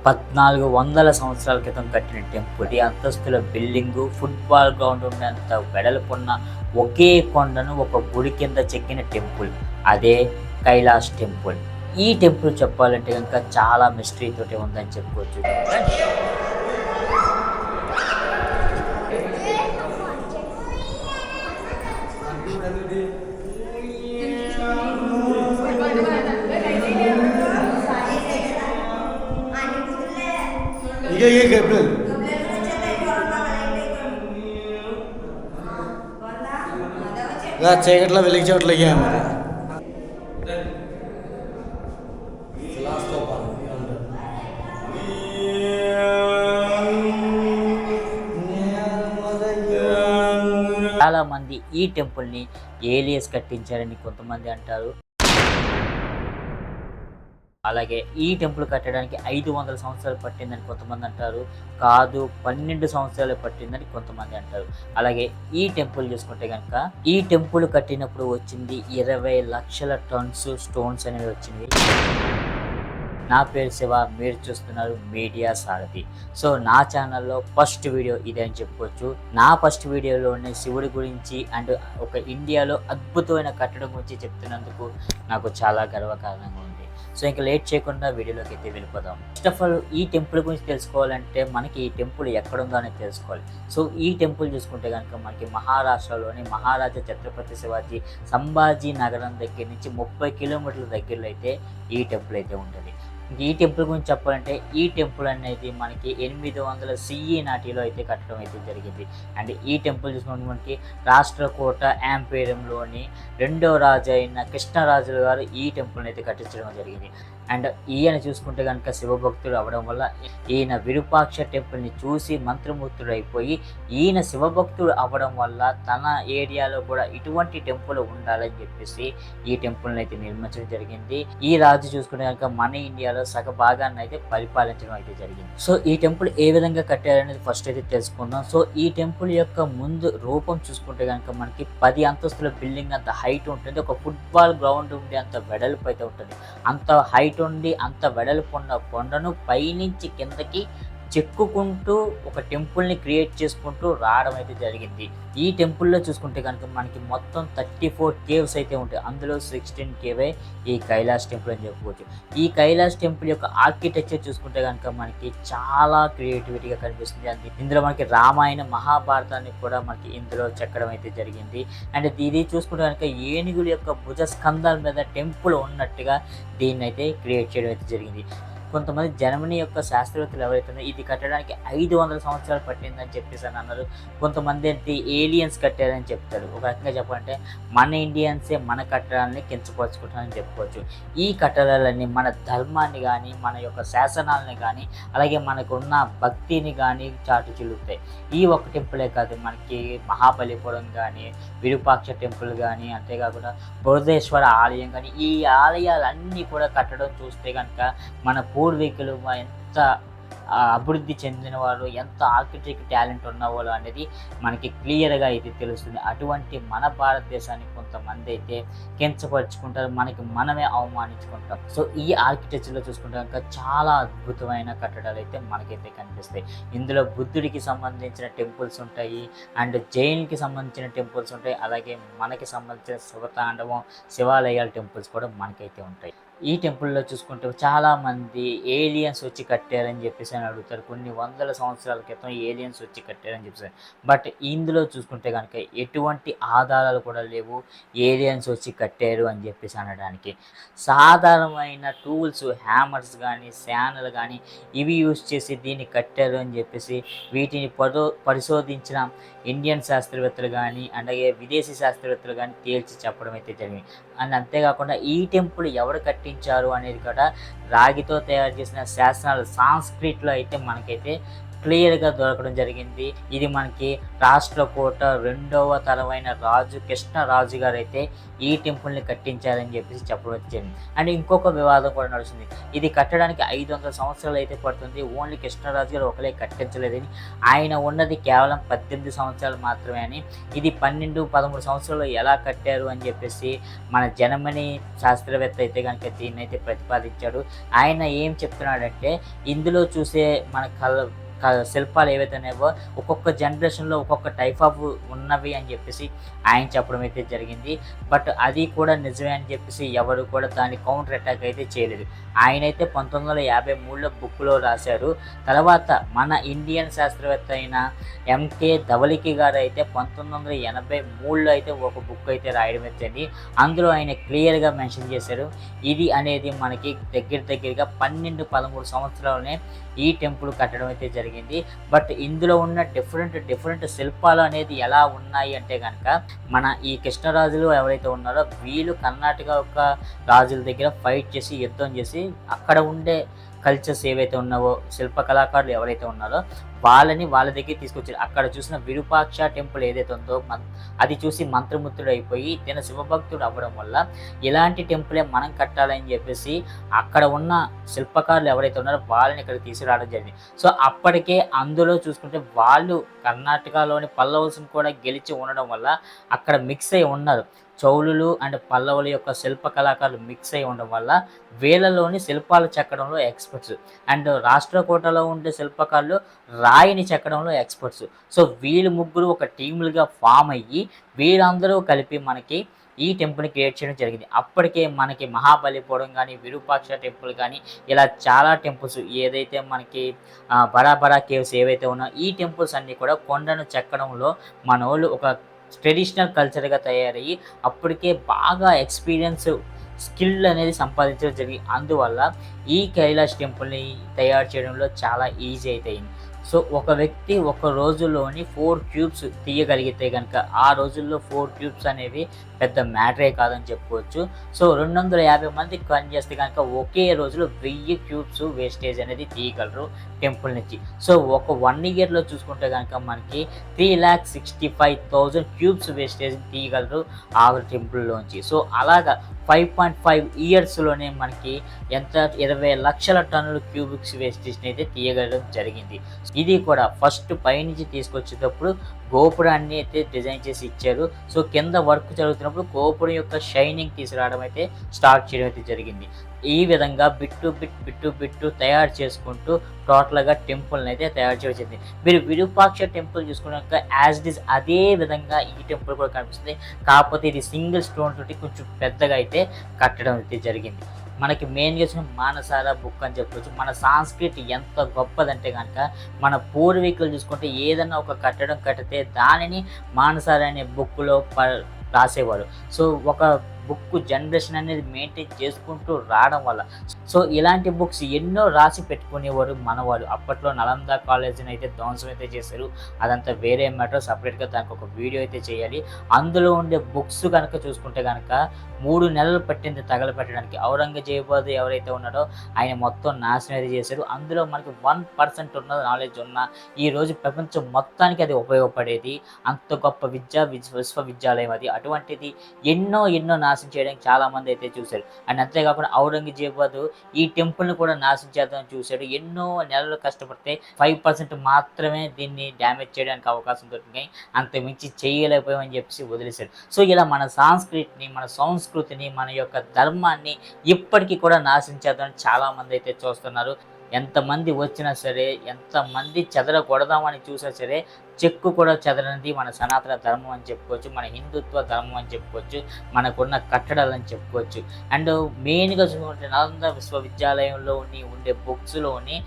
1400 సంవత్సరాల క్రితం కట్టిన టెంపుల్. ఈ అంతస్తుల బిల్డింగు, ఫుట్బాల్ గ్రౌండ్ ఉన్నంత వెడల్పున్న ఒకే కొండను ఒక గుడి కింద చెక్కిన టెంపుల్. అదే కైలాష్ టెంపుల్. ఈ టెంపుల్ చెప్పాలంటే కనుక చాలా మిస్టరీ తోటి ఉందని చెప్పుకోవచ్చు. ये कैप्टन చీకట్లో వెలిగి చోట్ల మరి చాలా మంది ఈ టెంపుల్ని ఏలియన్స్ కట్టించారని కొంతమంది అంటారు. అలాగే ఈ టెంపుల్ కట్టడానికి 500 సంవత్సరాలు పట్టిందని కొంతమంది అంటారు. కాదు, 12 సంవత్సరాలు పట్టిందని కొంతమంది అంటారు. అలాగే ఈ టెంపుల్ చూసుకుంటే కనుక ఈ టెంపుల్ కట్టినప్పుడు వచ్చింది 20 లక్షల టన్స్ స్టోన్స్ అనేవి వచ్చినవి. నా పేరు శివ, మీరు చూస్తున్నారు మీడియా సారథి. సో నా ఛానల్లో ఫస్ట్ వీడియో ఇదే అని చెప్పుకోవచ్చు. నా ఫస్ట్ వీడియోలోనే శివుడి గురించి అండ్ ఒక ఇండియాలో అద్భుతమైన కట్టడం గురించి చెప్తున్నందుకు నాకు చాలా గర్వకారణంగా ఉంది. సో ఇంకా లేట్ చేయకుండా వీడియోలోకి అయితే వెళ్ళిపోదాం. ఫస్ట్ ఆఫ్ ఆల్ ఈ టెంపుల్ గురించి తెలుసుకోవాలంటే మనకి ఈ టెంపుల్ ఎక్కడుందో అనేది తెలుసుకోవాలి. సో ఈ టెంపుల్ చూసుకుంటే కనుక మనకి మహారాష్ట్రలోని మహారాజా ఛత్రపతి శివాజీ సంభాజీ నగరం దగ్గర నుంచి 30 కిలోమీటర్ల దగ్గరలో అయితే ఈ టెంపుల్ అయితే ఉంటుంది. ఈ టెంపుల్ గురించి చెప్పాలంటే ఈ టెంపుల్ అనేది మనకి 800 CE నాటిలో అయితే కట్టడం అయితే జరిగింది. అండ్ ఈ టెంపుల్ చూసుకుంటే మనకి రాష్ట్రకూట యాంపేరియంలోని 2వ రాజు అయిన కృష్ణరాజులు గారు ఈ టెంపుల్ని అయితే కట్టించడం జరిగింది. అండ్ ఈయన చూసుకుంటే కనుక శివభక్తుడు అవ్వడం వల్ల ఈయన విరూపాక్ష టెంపుల్ని చూసి మంత్రమూర్తుడు అయిపోయి ఈయన శివభక్తుడు అవ్వడం వల్ల తన ఏరియాలో కూడా ఇటువంటి టెంపుల్ ఉండాలని చెప్పేసి ఈ టెంపుల్ని అయితే నిర్మించడం జరిగింది. ఈ రాజు చూసుకుంటే కనుక మన ఇండియాలో సగ భాగాన్ని అయితే పరిపాలించడం అయితే జరిగింది. సో ఈ టెంపుల్ ఏ విధంగా కట్టారనేది ఫస్ట్ అయితే తెలుసుకుందాం. సో ఈ టెంపుల్ యొక్క ముందు రూపం చూసుకుంటే కనుక మనకి 10 అంతస్తుల బిల్డింగ్ అంత హైట్ ఉంటుంది. ఒక ఫుట్బాల్ గ్రౌండ్ ఉండే అంత వెడల్పు అయితే ఉంటుంది. అంత హైట్ ఉండి అంత వెడల్పు ఉన్న కొండను పైనుంచి కిందకి చెక్కుకుంటూ ఒక టెంపుల్ని క్రియేట్ చేసుకుంటూ రావడం అయితే జరిగింది. ఈ టెంపుల్లో చూసుకుంటే కనుక మనకి మొత్తం 34 కేవ్స్ అయితే ఉంటాయి. అందులో 16 కేవే ఈ కైలాష్ టెంపుల్ అని చెప్పుకోవచ్చు. ఈ కైలాష్ టెంపుల్ యొక్క ఆర్కిటెక్చర్ చూసుకుంటే కనుక మనకి చాలా క్రియేటివిటీగా కనిపిస్తుంది. ఇందులో మనకి రామాయణ మహాభారతాన్ని కూడా మనకి ఇందులో చెక్కడం అయితే జరిగింది. అండ్ ఇది చూసుకుంటే కనుక ఏనుగుల యొక్క భుజ స్కంధాల మీద టెంపుల్ ఉన్నట్టుగా దీన్ని అయితే క్రియేట్ చేయడం అయితే జరిగింది. కొంతమంది జర్మనీ యొక్క శాస్త్రవేత్తలు ఎవరైతే ఇది కట్టడానికి 500 సంవత్సరాలు పట్టిందని చెప్పేసి అని అన్నారు. కొంతమంది అయితే ఏలియన్స్ కట్టారని చెప్తారు. ఒక రకంగా చెప్పాలంటే మన ఇండియన్సే మన కట్టడాలని కించపరుచుకుంటారని చెప్పుకోవచ్చు. ఈ కట్టడాలన్నీ మన ధర్మాన్ని కానీ మన యొక్క శాసనాలని కానీ అలాగే మనకున్న భక్తిని కానీ చాటు చిలుగుతాయి. ఈ ఒక్క టెంపులే కాదు, మనకి మహాబలిపురం కానీ విరూపాక్ష టెంపుల్ కానీ అంతేకాకుండా బృహదేశ్వర ఆలయం కానీ ఈ ఆలయాలన్నీ కూడా కట్టడం చూస్తే కనుక మన పూర్వీకులు ఎంత అభివృద్ధి చెందిన వాళ్ళు, ఎంత ఆర్కిటెక్ట్ టాలెంట్ ఉన్నవాళ్ళు అనేది మనకి క్లియర్గా అయితే తెలుస్తుంది. అటువంటి మన భారతదేశాన్ని కొంతమంది అయితే కించపరుచుకుంటారు, మనకి మనమే అవమానించుకుంటాం. సో ఈ ఆర్కిటెక్చర్లో చూసుకుంటే కనుక చాలా అద్భుతమైన కట్టడాలు అయితే మనకైతే కనిపిస్తాయి. ఇందులో బుద్ధుడికి సంబంధించిన టెంపుల్స్ ఉంటాయి, అండ్ జైన్కి సంబంధించిన టెంపుల్స్ ఉంటాయి, అలాగే మనకి సంబంధించిన శివతాండవం శివాలయాల టెంపుల్స్ కూడా మనకైతే ఉంటాయి. ఈ టెంపుల్లో చూసుకుంటే చాలామంది ఏలియన్స్ వచ్చి కట్టారని చెప్పేసి అని అడుగుతారు. కొన్ని వందల సంవత్సరాల క్రితం ఏలియన్స్ వచ్చి కట్టారని చెప్పేసి. బట్ ఇందులో చూసుకుంటే కనుక ఎటువంటి ఆధారాలు కూడా లేవు ఏలియన్స్ వచ్చి కట్టారు అని చెప్పేసి అనడానికి. సాధారణమైన టూల్స్, హ్యామర్స్ కానీ శానలు కానీ ఇవి యూజ్ చేసి దీన్ని కట్టారు అని చెప్పేసి వీటిని పరిశోధించిన ఇండియన్ శాస్త్రవేత్తలు కానీ అలాగే విదేశీ శాస్త్రవేత్తలు కానీ తేల్చి చెప్పడం అయితే జరిగింది. అండ్ అంతేకాకుండా ఈ టెంపుల్ ఎవరు కట్టించారు అనేది కూడా రాగితో తయారు చేసిన శాసనాలు సాంస్క్రిట్లో అయితే మనకైతే క్లియర్గా దొరకడం జరిగింది. ఇది మనకి రాష్ట్రకూట రెండవ తరమైన రాజు కృష్ణరాజు గారు అయితే ఈ టెంపుల్ని కట్టించారని చెప్పేసి చెప్పడం జరిగింది. అండ్ ఇంకొక వివాదం కూడా నడుస్తుంది. ఇది కట్టడానికి 500 సంవత్సరాలు అయితే పడుతుంది, ఓన్లీ కృష్ణరాజు గారు ఒకలే కట్టించలేదని, ఆయన ఉన్నది కేవలం 18 సంవత్సరాలు మాత్రమే అని, ఇది 12, 13 సంవత్సరాలు ఎలా కట్టారు అని చెప్పేసి మన జర్మనీ శాస్త్రవేత్త అయితే కనుక దీన్ని అయితే ప్రతిపాదించాడు. ఆయన ఏం చెప్తున్నాడంటే ఇందులో చూసే మన శిల్పాలు ఏవైతే ఉన్నాయో ఒక్కొక్క జనరేషన్లో ఒక్కొక్క టైప్ ఆఫ్ ఉన్నవి అని చెప్పేసి ఆయన చెప్పడం అయితే జరిగింది. బట్ అది కూడా నిజమే అని చెప్పేసి ఎవరు కూడా దాన్ని కౌంటర్ అటాక్ అయితే చేయలేదు. ఆయన అయితే 1953లో బుక్లో రాశారు. తర్వాత మన ఇండియన్ శాస్త్రవేత్త అయిన ఎంకే ధవళికి గారు అయితే 1983లో అయితే ఒక బుక్ అయితే రాయడం అయితే అందులో ఆయన క్లియర్గా మెన్షన్ చేశారు. ఇది అనేది మనకి దగ్గరగా 12, 13 సంవత్సరాలనే ఈ టెంపుల్ కట్టడం అయితే జరిగింది. బట్ ఇందులో ఉన్న డిఫరెంట్ శిల్పాలు అనేది ఎలా ఉన్నాయి అంటే కనుక మన ఈ కృష్ణరాజులు ఎవరైతే ఉన్నారో వీళ్ళు కర్ణాటక యొక్క రాజుల దగ్గర ఫైట్ చేసి యుద్ధం చేసి అక్కడ ఉండే కల్చర్స్ ఏవైతే ఉన్నావో శిల్ప కళాకారులు ఎవరైతే ఉన్నారో వాళ్ళ దగ్గర తీసుకొచ్చారు. అక్కడ చూసిన విరూపాక్ష టెంపుల్ ఏదైతే ఉందో అది చూసి మంత్రముగ్ధుడు అయిపోయి తిన శివభక్తుడు అవ్వడం వల్ల ఇలాంటి టెంపులే మనం కట్టాలని చెప్పేసి అక్కడ ఉన్న శిల్పకారులు ఎవరైతే ఉన్నారో వాళ్ళని ఇక్కడ తీసుకురావడం జరిగింది. సో అప్పటికే అందులో చూసుకుంటే వాళ్ళు కర్ణాటకలోని పల్లవులను కూడా గెలిచి ఉండడం వల్ల అక్కడ మిక్స్ అయి ఉన్నారు. చౌలులు అండ్ పల్లవుల యొక్క శిల్ప కళాకారులు మిక్స్ అయి ఉండడం వల్ల వీళ్ళలోని శిల్పాలు చెక్కడంలో ఎక్స్పర్ట్స్, అండ్ రాష్ట్రకూటలో ఉండే శిల్పకారులు రాయిని చెక్కడంలో ఎక్స్పర్ట్స్. సో వీళ్ళు ముగ్గురు ఒక టీములుగా ఫామ్ అయ్యి వీళ్ళందరూ కలిపి మనకి ఈ టెంపుల్ని క్రియేట్ చేయడం జరిగింది. అప్పటికే మనకి మహాబలిపురం కానీ విరూపాక్ష టెంపుల్ కానీ ఇలా చాలా టెంపుల్స్ ఏదైతే మనకి బడా కేవ్స్ ఏవైతే ఉన్నాయో ఈ టెంపుల్స్ అన్నీ కూడా కొండను చెక్కడంలో మన వాళ్ళు ఒక ట్రెడిషనల్ కల్చర్గా తయారయ్యి అప్పటికే బాగా ఎక్స్పీరియన్స్ స్కిల్ అనేది సంపాదించడం జరిగింది. అందువల్ల ఈ కైలాష్ టెంపుల్ని తయారు చేయడంలో చాలా ఈజీ అయితే అయింది. సో ఒక వ్యక్తి ఒక రోజులోని 4 క్యూబ్స్ తీయగలిగితే కనుక ఆ రోజుల్లో 4 క్యూబ్స్ అనేవి పెద్ద మ్యాటరే కాదని చెప్పుకోవచ్చు. సో 250 మంది పని చేస్తే కనుక ఒకే రోజులో 1000 క్యూబ్స్ వేస్టేజ్ అనేది తీయగలరు టెంపుల్ నుంచి. సో ఒక 1 ఇయర్లో చూసుకుంటే కనుక మనకి 3,65,000 క్యూబ్స్ వేస్టేజ్ తీయగలరు ఆ టెంపుల్లోంచి. సో అలాగా 5.5 ఇయర్స్లోనే మనకి ఎంత 20 లక్షల టన్నుల క్యూబిక్స్ వేస్టేజ్ని అయితే తీయగలడం జరిగింది. ఇది కూడా ఫస్ట్ పైనుంచి తీసుకొచ్చేటప్పుడు గోపురాన్ని అయితే డిజైన్ చేసి ఇచ్చారు. సో కింద వర్క్ జరుగుతున్నప్పుడు గోపురం యొక్క షైనింగ్ తీసుకురావడం అయితే స్టార్ట్ చేయడం అయితే జరిగింది. ఈ విధంగా బిట్టు తయారు చేసుకుంటూ టోటల్గా టెంపుల్ని అయితే తయారు చేయడం. మీరు విరూపాక్ష టెంపుల్ చూసుకున్నాక యాజ్ ఇట్ ఈస్ అదే విధంగా ఈ టెంపుల్ కూడా కనిపిస్తుంది. కాకపోతే ఇది సింగిల్ స్టోన్ తోటి కొంచెం పెద్దగా అయితే కట్టడం అయితే జరిగింది. మనకి మెయిన్గా వచ్చిన మానసార బుక్ అని చెప్పవచ్చు. మన సాంస్కృతి ఎంత గొప్పదంటే కనుక మన పూర్వీకులు చూసుకుంటే ఏదన్నా ఒక కట్టడం కట్టితే దానిని మానసార అనే బుక్లో రాసేవారు. సో ఒక బుక్ జనరేషన్ అనేది మెయింటైన్ చేసుకుంటూ రావడం వల్ల సో ఇలాంటి బుక్స్ ఎన్నో రాసి పెట్టుకునేవారు మనవాళ్ళు. అప్పట్లో నలంద కాలేజీని అయితే ధ్వంసం అయితే చేశారు. అదంతా వేరే మ్యాటర్, సపరేట్గా దానికి ఒక వీడియో అయితే చేయాలి. అందులో ఉండే బుక్స్ కనుక చూసుకుంటే కనుక 3 నెలలు పట్టింది తగలపెట్టడానికి. ఔరంగజేబు ఎవరైతే ఉన్నారో ఆయన మొత్తం నాశనం అయితే చేశారు. అందులో మనకి 1% ఉన్న నాలెడ్జ్ ఉన్న ఈరోజు ప్రపంచం మొత్తానికి అది ఉపయోగపడేది. అంత గొప్ప విశ్వవిద్యాలయం అది. అటువంటిది ఎన్నో నాశనం చేయడానికి చాలా మంది అయితే చూశారు. అండ్ అంతేకాకుండా ఔరంగజేబు ఈ టెంపుల్ని కూడా నాశనం చేద్దామని చూశాడు. ఎన్నో నెలలు కష్టపడితే 5% మాత్రమే దీన్ని డ్యామేజ్ చేయడానికి అవకాశం దొరికినాయి, అంతకుమించి చేయలేకపోయామని చెప్పేసి వదిలేశాడు. సో ఇలా మన సంస్కృతిని, మన సంస్కృతిని, మన యొక్క ధర్మాన్ని ఇప్పటికీ కూడా నాశనం చేద్దామని చాలా మంది అయితే చూస్తున్నారు. ఎంతమంది వచ్చినా సరే, ఎంతమంది చెదరగొడదామని చూసినా సరే చెక్కు కూడా చెదరనిది మన సనాతన ధర్మం అని చెప్పుకోవచ్చు, మన హిందుత్వ ధర్మం అని చెప్పుకోవచ్చు, మనకున్న కట్టడాలని చెప్పుకోవచ్చు. అండ్ మెయిన్గా చూసుకుంటే నలంద విశ్వవిద్యాలయంలో ఉండే బుక్స్లోని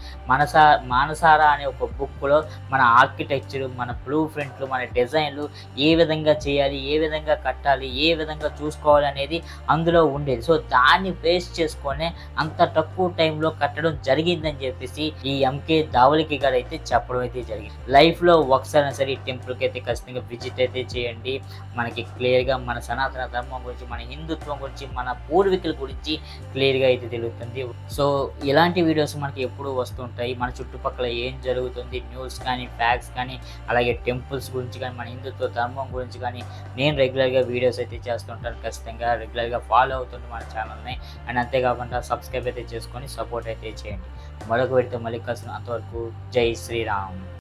మానసారా అనే ఒక బుక్లో మన ఆర్కిటెక్చర్, మన బ్లూ ప్రింట్లు, మన డిజైన్లు ఏ విధంగా చేయాలి, ఏ విధంగా కట్టాలి, ఏ విధంగా చూసుకోవాలి అనేది అందులో ఉండేది. సో దాన్ని బేస్ చేసుకొని అంత తక్కువ టైంలో కట్టడం జరిగిందని చెప్పేసి ఈ ఎంకే ధవళికి గారు అయితే చెప్పడం అయితే జరిగింది. లైఫ్లో ఒకసారి ఒక్కసారైనా సరే ఈ టెంపుల్కి అయితే ఖచ్చితంగా విజిట్ అయితే చేయండి. మనకి క్లియర్గా మన సనాతన ధర్మం గురించి, మన హిందుత్వం గురించి, మన పూర్వీకుల గురించి క్లియర్గా అయితే తెలుస్తుంది. సో ఇలాంటి వీడియోస్ మనకి ఎప్పుడూ వస్తుంటాయి. మన చుట్టుపక్కల ఏం జరుగుతుంది, న్యూస్ కానీ, ఫ్యాక్ట్స్ కానీ, అలాగే టెంపుల్స్ గురించి కానీ, మన హిందుత్వ ధర్మం గురించి కానీ నేను రెగ్యులర్గా వీడియోస్ అయితే చేస్తుంటాను. ఖచ్చితంగా రెగ్యులర్గా ఫాలో అవుతుంది మన ఛానల్ని. అండ్ అంతేకాకుండా సబ్స్క్రైబ్ అయితే చేసుకొని సపోర్ట్ అయితే చేయండి. మరొక వీడియోతో మళ్ళీ కలిసిన అంతవరకు జై శ్రీరామ్.